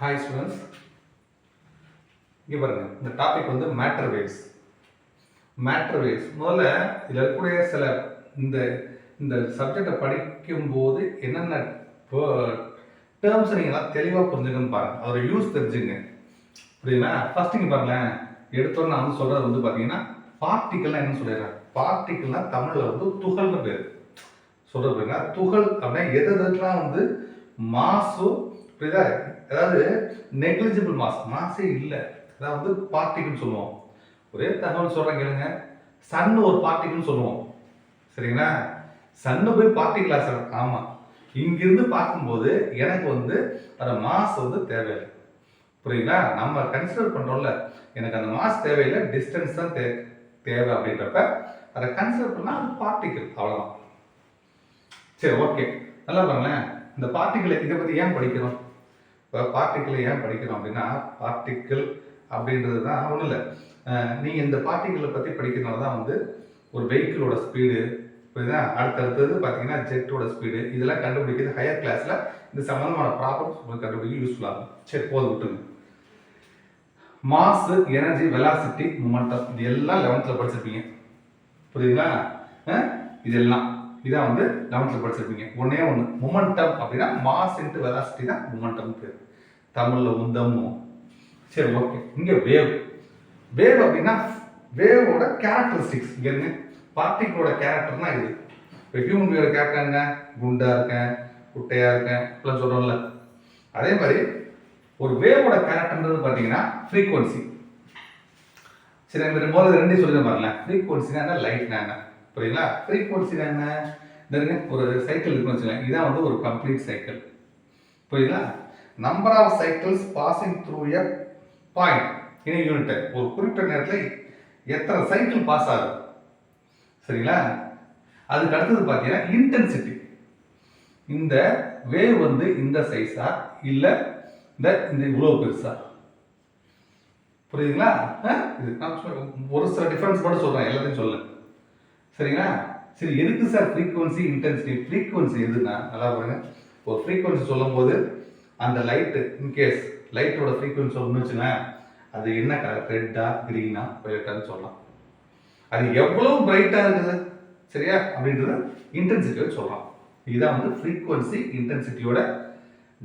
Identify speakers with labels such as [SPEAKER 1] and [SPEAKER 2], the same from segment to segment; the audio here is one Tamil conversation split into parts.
[SPEAKER 1] ஹாய் ஸ்டூடெண்ட்ஸ், இங்கே பாருங்க. இந்த டாபிக் வந்து மேட்டர் வேவ்ஸ். முதல்ல இதில் இருக்கக்கூடிய சில இந்த இந்த சப்ஜெக்டை படிக்கும்போது என்னென்ன டேர்ம்ஸ் நீங்களாம் தெளிவாக புரிஞ்சுக்கணும்னு பாருங்கள். அதோட யூஸ் தெரிஞ்சுங்க. புரியுதுங்களா? ஃபர்ஸ்ட் இங்கே பாருங்களேன், எடுத்தோன்னு நான் வந்து சொல்கிறது வந்து பார்த்தீங்கன்னா பார்ட்டிக்கல்னா என்னன்னு சொல்லிடுறேன். பார்ட்டிக்கல்னா தமிழில் வந்து துகள்னு பேர் சொல்கிறதுங்க. துகள் அப்படின்னா எதுலாம் வந்து மாசு, புரியுதா? அதாவது நெக்லிஜிபிள் மாஸே இல்லை, அதாவது வந்து பார்ட்டிகல்னு சொல்லுவோம். ஒரே தகவல் சொல்கிறேன் கேளுங்க. சன் ஒரு பார்ட்டிகல்னு சொல்லுவோம், சரிங்களா? சன்னு போய் பார்ட்டிகலா சார்? ஆமாம். இங்கிருந்து பார்க்கும்போது எனக்கு வந்து அந்த மாஸ் வந்து தேவையில்லை, புரியுங்களா? நம்ம கன்சிடர் பண்ணுறோம்ல, எனக்கு அந்த மாஸ் தேவையில்லை, டிஸ்டன்ஸ் தான் தேவை அப்படின்றப்ப அதை கன்சிடர் பண்ணால் அது பார்ட்டிகல், அவ்வளோதான். சரி, ஓகே. நல்லா பாருங்களேன். இந்த பார்ட்டிகளை இதை பற்றி ஏன் படிக்கிறோம்? இப்போ பார்ட்டிக்கிளை ஏன் படிக்கிறோம் அப்படின்னா, பார்ட்டிக்கிள் அப்படின்றது தான் ஒன்றும் இல்லை. நீங்கள் இந்த பார்ட்டிக்கிளை பற்றி படிக்கிறதுனால தான் வந்து ஒரு வெஹிக்கிளோட ஸ்பீடு, புரியுதா? அடுத்தடுத்தது பார்த்தீங்கன்னா ஜெட்டோட ஸ்பீடு, இதெல்லாம் கண்டுபிடிக்கிறது ஹையர் கிளாஸில் இந்த சம்மந்தமான ப்ராப்ளம்ஸ் உங்களுக்கு கண்டுபிடிக்க யூஸ்ஃபுல்லாக இருக்கும். சரி, போதும் விட்டுருங்க. மாஸ், எனர்ஜி, வெலாசிட்டி, மொமெண்டம், இது எல்லாம் 11th படிச்சிருப்பீங்க, புரியுதுங்களா? இதெல்லாம் இதான் வந்து 11th படிச்சிருப்பீங்க. ஒன்னே ஒன்று, மொமெண்டம் அப்படின்னா மாஸ் இன்ட்டு வெலாசிட்டி தான் மொமெண்டம் பேர், தமிழில் உந்தமும். சரி, ஓகே. இங்கே வேவ் அப்படின்னா வேவோட கேரக்டரிஸ்டிக்ஸ். இங்கே இருங்க, பார்ட்டிகளோட கேரக்டர்னா இது. இப்போ ஹியூமன் வேவோட கேரக்டர் என்ன? குண்டா இருக்கேன், குட்டையா இருக்கேன், இப்பெல்லாம் சொல்கிறோம்ல. அதே மாதிரி ஒரு வேவோட கேரக்டர்ன்றது பார்த்தீங்கன்னா ஃப்ரீக்வன்சி. சரி, இந்த போது ரெண்டையும் சொல்லி பாருங்களேன். ஃப்ரீக்வன்சினா என்ன, லைட்னா என்ன, புரியுங்களா? ஃப்ரீக்வன்சினா என்ன? இந்த ஒரு சைக்கிள் இருக்குன்னு வச்சுக்கோங்க. இதான் வந்து ஒரு கம்ப்ளீட் சைக்கிள், புரியுங்களா? Number of cycles passing through a point in unit. ஒரு குறிப்பிட்ட நேரத்தில் எத்தனை சைக்கிள் பாஸ் ஆகுது, சரிங்களா? அதுக்கு அடுத்தது பார்த்தீங்கன்னா இன்டென்சிட்டி. இந்த வேவ் வந்து இந்த சைஸா இல்லை இந்த இவ்வளோ பெருசா, புரியுதுங்களா? இது ஒரு சில டிஃபரன்ஸ் மட்டும் சொல்கிறேன், எல்லாத்தையும் சொல்ல, சரிங்களா? சரி, எதுக்கு சார் ஃப்ரீக்வன்சி, இன்டென்சிட்டி? ஃப்ரீக்வன்சி எதுனா நல்லா பாருங்க. ஒரு ஃப்ரீக்வன்சி சொல்லும் போது அந்த லைட்டு, இன்கேஸ் லைட்டோட ஃப்ரீக்வன்சி ஒன்றுச்சுன்னா அது என்ன கலர், ரெட்டா, கிரீனா, வயலட்டான்னு சொல்லலாம். அது எவ்வளோ பிரைட்டாக இருக்குது, சரியா, அப்படின்றத இன்டென்சிட்டியோட சொல்லலாம். இதுதான் வந்து ஃப்ரீக்வன்சி இன்டென்சிட்டியோட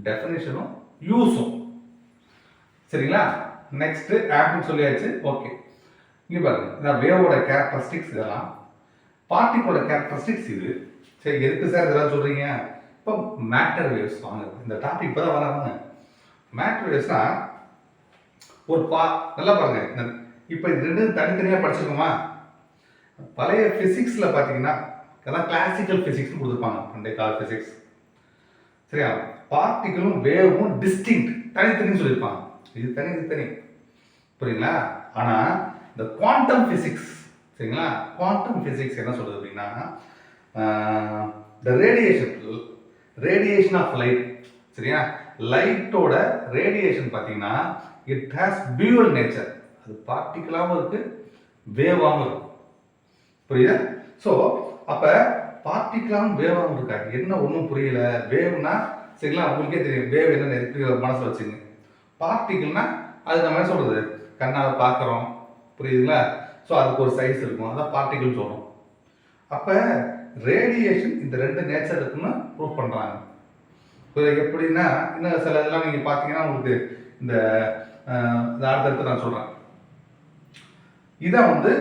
[SPEAKER 1] டெஃபினேஷனும் யூஸும், சரிங்களா? நெக்ஸ்ட் ஆம்பிள் சொல்லியாச்சு, ஓகே. இங்கே பாருங்க, இந்த வேவோட கேரக்டரிஸ்டிக்ஸ் இதெல்லாம், பார்ட்டிகளோட கேரக்டரிஸ்டிக்ஸ் இது. சரி, எதுக்கு சார் இதெல்லாம் சொல்றீங்க? இப்போ மேட்டர் வேவ்ஸ் வாங்க, இந்த டாபிக் இப்போ தான் வராங்க. மேட்டர் வேவ்ஸ்னா ஒரு நல்லா பாருங்க. இப்போ இது ரெண்டும் தனித்தனியாக படிச்சிருக்கோமா? பழைய ஃபிசிக்ஸில் பார்த்தீங்கன்னா இதெல்லாம் கிளாசிக்கல் ஃபிசிக்ஸ்னு கொடுத்துருப்பாங்க, பண்டைய கால ஃபிசிக்ஸ், சரியா? பார்ட்டிகளும் வேவும் டிஸ்டிங்க்ட், தனித்தனின்னு சொல்லியிருப்பாங்க. இது தனி, இது தனி, புரியுங்களா? ஆனால் இந்த குவாண்டம் ஃபிசிக்ஸ், சரிங்களா, குவாண்டம் ஃபிசிக்ஸ் என்ன சொல்றது அப்படின்னா, த ரேடியேஷன் ஆஃப் லைட், சரியா? லைட்டோட ரேடியேஷன் பார்த்தீங்கன்னா இட் ஹாஸ் டியூவல் நேச்சர். அது பார்ட்டிகலாகவும் இருக்கு, வேவாகவும் இருக்கு, புரியுதா? ஸோ அப்போ பார்ட்டிகலாகவும் வேவாகவும் இருக்கா, என்ன ஒன்றும் புரியல. வேவ்னா சரிங்களா, உங்களுக்கே தெரியும் வேவ் என்ன இருக்கு மனசில் வச்சுங்க. பார்ட்டிகல்னா அது நம்ம என்ன சொல்றது, கண்ணால் பார்க்குறோம், புரியுதுங்களா? ஸோ அதுக்கு ஒரு சைஸ் இருக்கும், அதான் பார்ட்டிகல் சொல்கிறோம். அப்போ ரேடியேஷன் இந்த ரெண்டு நேச்சர் இருக்குன்னு ப்ரூவ் பண்ணுறாங்க. எப்படின்னா இன்னும் சில இதெல்லாம் நீங்கள் பார்த்தீங்கன்னா உங்களுக்கு இந்த அடுத்தடுத்து நான் சொல்கிறேன். இதான் வந்து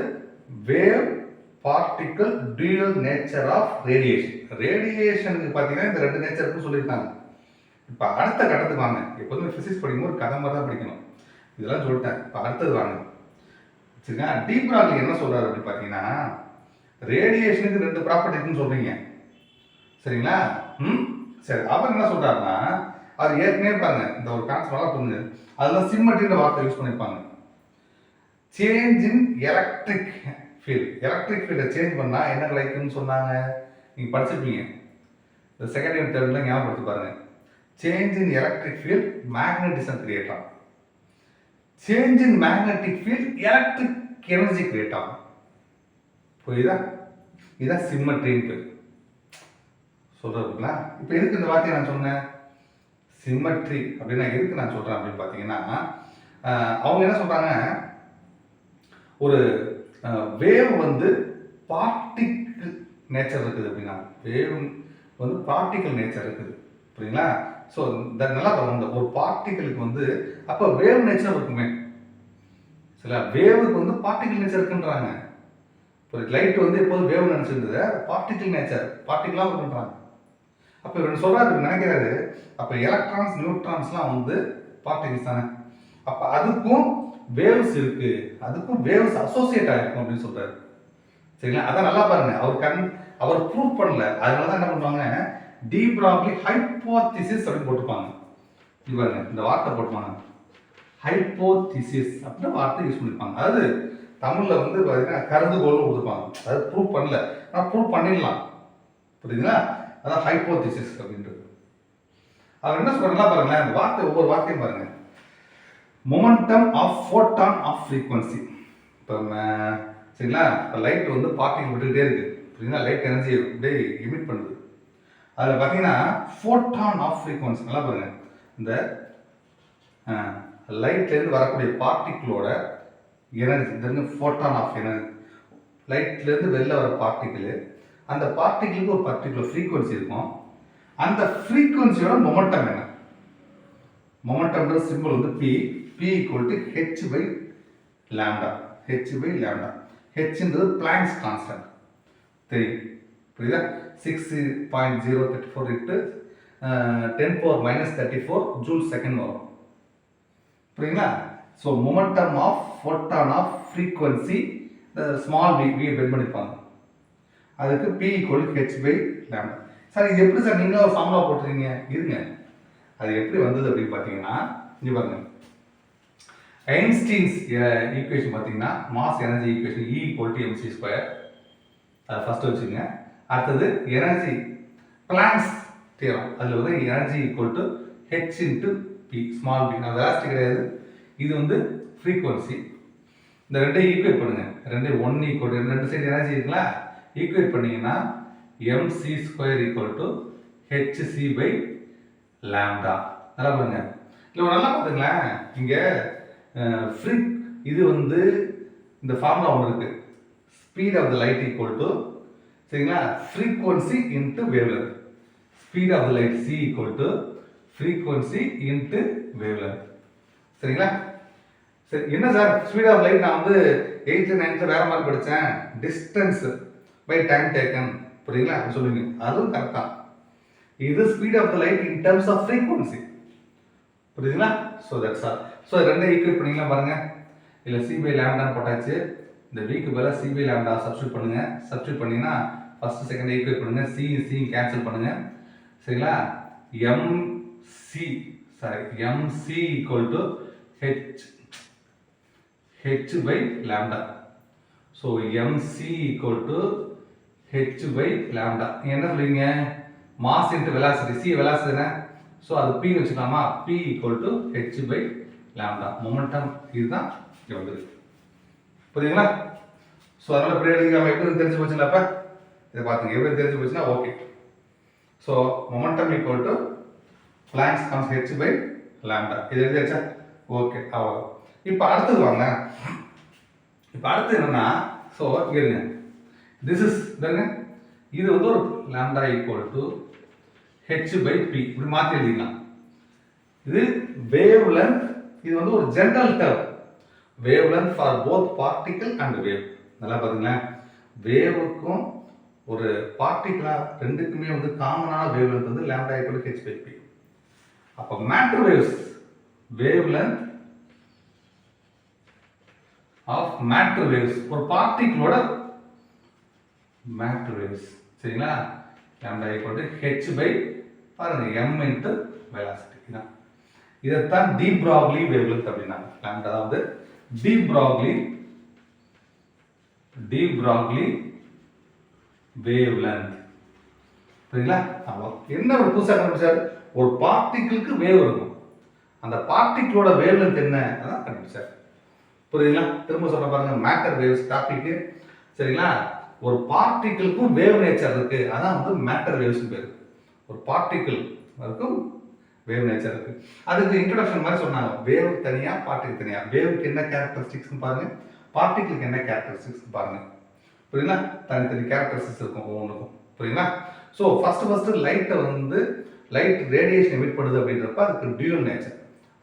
[SPEAKER 1] wave particle dual nature of radiation. ரேடியேஷனுக்கு பார்த்தீங்கன்னா இந்த ரெண்டு நேச்சருக்கும் சொல்லியிருக்காங்க. இப்போ அடுத்த கட்டத்துக்கு வாங்க. எப்போதுமே ஃபிசிக்ஸ் படிக்கும்போது ஒரு கதை மாதிரி தான் படிக்கணும். இதெல்லாம் சொல்லிட்டேன். இப்போ அடுத்தது வாங்க, சரிங்களா? டீப் பிராக்லி என்ன சொல்றாரு அப்படி பார்த்தீங்கன்னா, ரேடியேஷனுக்கு ரெண்டு ப்ராப்பர்ட்டி இருக்குன்னு சொல்றீங்க, சரிங்களா? சரி, அவர் என்ன சொல்றாருன்னா, அது ஏற்கனவே பாருங்க, இந்த ஒரு கான்செப்ட் புரிஞ்சு அதெல்லாம் சிம்மட்டின்ற வார்த்தை யூஸ் பண்ணியிருப்பாங்க. Change in electric field. Electric ஃபீல்டை சேஞ்ச் பண்ணா என்ன கிடைக்கும்னு சொன்னாங்க, நீங்க படிச்சிருப்பீங்க. இந்த செகண்ட் இயர் தேர்ட்ல ஞாபகப்படுத்தி பாருங்க. Change in electric field magnetism create ஆகும். Change in magnetic field electric energy create ஆகும், புரியுதா? இதுதான் சிம்மட்ரின்னு பேர் சொல்றதுங்களா? இப்போ எதுக்கு இந்த வார்த்தையை நான் சொன்னேன்? சிமெட்ரி அப்படின்னா எதுக்கு நான் சொல்றேன் அப்படின்னு பார்த்தீங்கன்னா, அவங்க என்ன சொல்றாங்க, ஒரு வேவ் வந்து பார்ட்டிக்கிள் நேச்சர் இருக்குது அப்படின்னா, வேவ் வந்து பார்ட்டிக்கல் நேச்சர் இருக்குது, புரியுங்களா? ஸோ நல்லா பாருங்க, ஒரு பார்ட்டிகளுக்கு வந்து அப்போ வேவ் நேச்சர் இருக்குமே, சில வேவுக்கு வந்து பார்ட்டிக்கல் நேச்சர் இருக்குன்றாங்க. இப்போ லைட் வந்து எப்போதும் வேவ் நினைச்சிருந்தது, பார்ட்டிக்கல் நேச்சர், பார்ட்டிக்கலாக இருக்குன்றாங்க. அப்போ இவர் சொல்றாரு, நினைக்கிறாரு, அப்போ எலக்ட்ரான்ஸ் நியூட்ரான்ஸ்லாம் வந்து பார்ட்டிகல்ஸ் தானே, அப்போ அதுக்கும் வேவ்ஸ் இருக்கு, அதுக்கும் வேவ்ஸ் அசோசியேட் ஆகிருக்கும் அப்படின்னு சொல்றாரு. சரிங்களா? அதான் நல்லா பாருங்க, அவர் ப்ரூவ் பண்ணல, அதனால தான் என்ன பண்ணுவாங்க, டி ப்ராக்லி ஹைப்போதிசிஸ் அப்படின்னு போட்டுப்பாங்க. இது பாருங்க, இந்த வார்த்தை போட்டுப்பாங்க, ஹைப்போதிசிஸ் அப்படின்னு வார்த்தை யூஸ் பண்ணிருப்பாங்க. அதாவது தமிழ்ல வந்து பார்த்தீங்கன்னா கருதுகோள்னு கொடுத்துருப்பாங்க. அதாவது ப்ரூவ் பண்ணல, ஆனால் ப்ரூவ் பண்ணிடலாம், புரியுதுங்களா? அதான் ஹைப்போதிசிஸ் அப்படின்றது. அவர் என்ன சொல்றாருன்னா பாருங்களேன், அந்த வார்த்தை ஒவ்வொரு வார்த்தையும் பாருங்க. Momentum of photon of frequency. இப்போ சரிங்களா, இப்போ லைட் வந்து பார்ட்டிகல் விட்டுக்கிட்டே இருக்கு, புரியுதுங்களா? லைட் எனர்ஜி அப்படியே எமிட் பண்ணுது. அதில் பார்த்தீங்கன்னா ஃபோட்டான் ஆஃப் ஃப்ரீக்வன்சி, நல்லா பாருங்க, இந்த லைட்லேருந்து வரக்கூடிய பார்ட்டிக்கிளோட எனர்ஜி, இந்த ஃபோட்டான் ஆஃப் எனர்ஜி, லைட்லேருந்து வெளில வர பார்ட்டிக்கிள், அந்த பார்ட்டிக்கிளுக்கு ஒரு பர்டிகுலர் ஃப்ரீக்வன்சி இருக்கும். அந்த ஃப்ரீக்வன்சியோட மொமெண்டம் என்ன? மொமெண்டம்ன்ற சிம்பிள் வந்து P, P equal to H by lambda, H by lambda. ஹெச்ன்றது பிளாங்க்ஸ் கான்ஸ்டன்ட், தெரியும், புரியுதா? 6.034 இன்ட்டு 10⁻⁻34 ஜூல் செகண்ட் வரும், புரியுங்களா? So momentum of photon of frequency small V பெண்ட் பண்ணிப்பாங்க, அதுக்கு P equal H by lambda. Sir இது எப்படி சார் நீங்களும் ஒரு ஃபார்முலா போட்டுருக்கீங்க? இருங்க, அது எப்படி வந்தது அப்படின்னு பார்த்தீங்கன்னா, இங்கே பாருங்க, ஐன்ஸ்டீன்ஸ் ஈக்குவேஷன் பார்த்தீங்கன்னா mass energy equation E equal to mc square, அதை ஃபர்ஸ்ட் வச்சுங்க. அடுத்தது எனர்ஜி பிளாங்க்ஸ் தியரம், அதில் வந்து energy equal to H into P, small P, நான் வெலாசிட்டி கிடையாது, இது வந்து ஃப்ரீக்வன்சி. இந்த ரெண்டையும் ஈக்குவேட் பண்ணுங்க, ரெண்டு ஒன் ஈக்குவல், ரெண்டு சைடு எனர்ஜி இருக்குங்களா, ஈக்குவேட் பண்ணீங்கன்னா mc square equal to hc by lambda. நல்லா பாருங்க, இல்லை நல்லா பார்த்துங்களேன், இங்கே இது வந்து இந்த ஃபார்முலா ஒன்று இருக்கு, speed of the light equal to, சரிங்களா, frequency into wavelength. Speed of the light c equal to frequency into wavelength, சரிங்களா? சரி, என்ன சார் ஸ்பீட் ஆஃப் லைட் நான் வந்து 8th 9th வேற மாதிரி படித்தேன், டிஸ்டன்ஸ் பை டைம் டேக்கன், புரியுங்களா? சொல்லுங்க, அதுவும் கரெக்டா. இது speed of the light in terms of frequency, புரியுதுங்களா? So that's all. ஸோ ரெண்டே ஈக்குவேட் பண்ணிக்கலாம் பாருங்க, இல்லை சி பை லாம்டான்னு போட்டாச்சு, இந்த வீக்கு பதிலாக சி பை லாம்டா சப்ஸ்டியூட் பண்ணுங்க. சப்ஸ்டியூட் பண்ணீங்கன்னா ஃபர்ஸ்ட் செகண்ட் ஈக்குவேட் பண்ணுங்க, சி கேன்சல் பண்ணுங்க, சரிங்களா? mc equal to h by lambda. So mc equal to h by lambda. என்ன சொல்லுவீங்க, mass into velocity, C velocity தானே, ஸோ அது p வச்சுக்கலாமா, p equal to h by lambda. Momentum இதுதான் இங்கே வந்துருக்கு, புரியுதுங்களா? ஸோ அதனால் இப்படி எழுதிக்கலாம், எப்படி தெரிஞ்சு போச்சுங்களா? அப்போ இதை பார்த்துங்க, எப்படி தெரிஞ்சு போச்சுன்னா okay. So momentum equal to Planck's constant h by lambda, இது எழுதியாச்சா? ஓகே, அவ்வளோ. இப்போ அடுத்தது வாங்க, இப்போ அடுத்து என்னன்னா, ஸோ இருங்க, திஸ் இஸ் இது வந்து ஒரு lambda equal to h by p, இப்படி மாற்றி எழுதிக்கலாம். இது வேவ் லென்த், இது வந்து ஒரு general term, wavelength for both particle and wave. நல்லா பாருங்களேன், வேவுக்கும் ஒரு பார்ட்டிகிளா ரெண்டுக்குமே வந்து காமனான வேவ் லென்த் வந்து lambda equal to h by p. அப்போ matter waves, wavelength of matter waves, ஒரு பார்ட்டிகிளோட மேட்டர் வேவ்ஸ், சரிங்களா, lambda equal to h by பாருங்க m இன்ட்டு வெலாசிட்டி. இதான் இதைத்தான் டி ப்ராக்லி வேவ் லென்த் அப்படின்னாங்க. லாம்டா வந்து டி ப்ராக்லி வேவ் லென்த், புரியுங்களா? என்ன ஒரு புதுசாக கண்டுபிடிச்சாரு, ஒரு பார்ட்டிகிளுக்கு வேவ் இருக்கும், அந்த பார்ட்டிகிளோட வேவ் லென்த் என்ன அதான் கண்டுபிடிச்சார், புரியுதுங்களா? திரும்ப சொல்ல பாருங்க, மேட்டர் வேவ்ஸ் டாபிக், சரிங்களா? ஒரு பார்ட்டிகிளுக்கும் வேவ் நேச்சர் இருக்கு, அதான் வந்து மேட்டர் வேவ்ஸ் பேரு. ஒரு பார்ட்டிகிள் இருக்கும் வேவ் நேச்சர் இருக்கு. அதுக்கு இன்ட்ரோடக்ஷன் மாதிரி சொன்னாங்க, வேவ் தனியா பார்ட்டிகல் தனியா. வேவுக்கு என்ன கேரக்டரிஸ்டிக்ஸ் பாருங்க, பார்ட்டிகளுக்கு என்ன கேரக்டரிஸ்டிக்ஸ் பாருங்க. புரியுங்களா? தனித்தனி கேரக்டரிஸ்டிக்ஸ் இருக்கும் ஒவ்வொன்றுக்கும். புரியுங்களா? ஸோ ஃபர்ஸ்ட் லைட்டை வந்து லைட் ரேடியேஷன் எமிட் பண்ணுது அப்படின்றப்ப அதுக்கு டியூவல் நேச்சர்.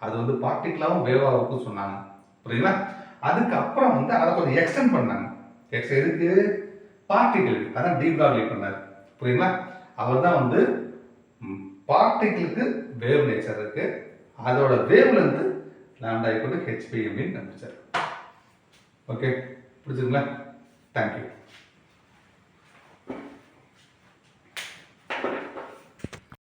[SPEAKER 1] அது வந்து பார்ட்டிகலாகவும் வேவாகவும் சொன்னாங்க. புரியுங்களா? அதுக்கப்புறம் வந்து அதை கொஞ்சம் எக்ஸ்டெண்ட் பண்ணாங்க. எதுக்கு? பார்ட்டிகளுக்கு. அதான் டி ப்ராக்லி பண்ணார். புரியுங்களா? அவர் தான் வந்து பார்ட்டிகளுக்கு வேவ் நேச்சர் இருக்கு, அதோட வேவ் லென்த் λ = h/m கண்டுபிடிச்சார். ஓகே, புரிஞ்சுங்களா? தேங்க்யூ.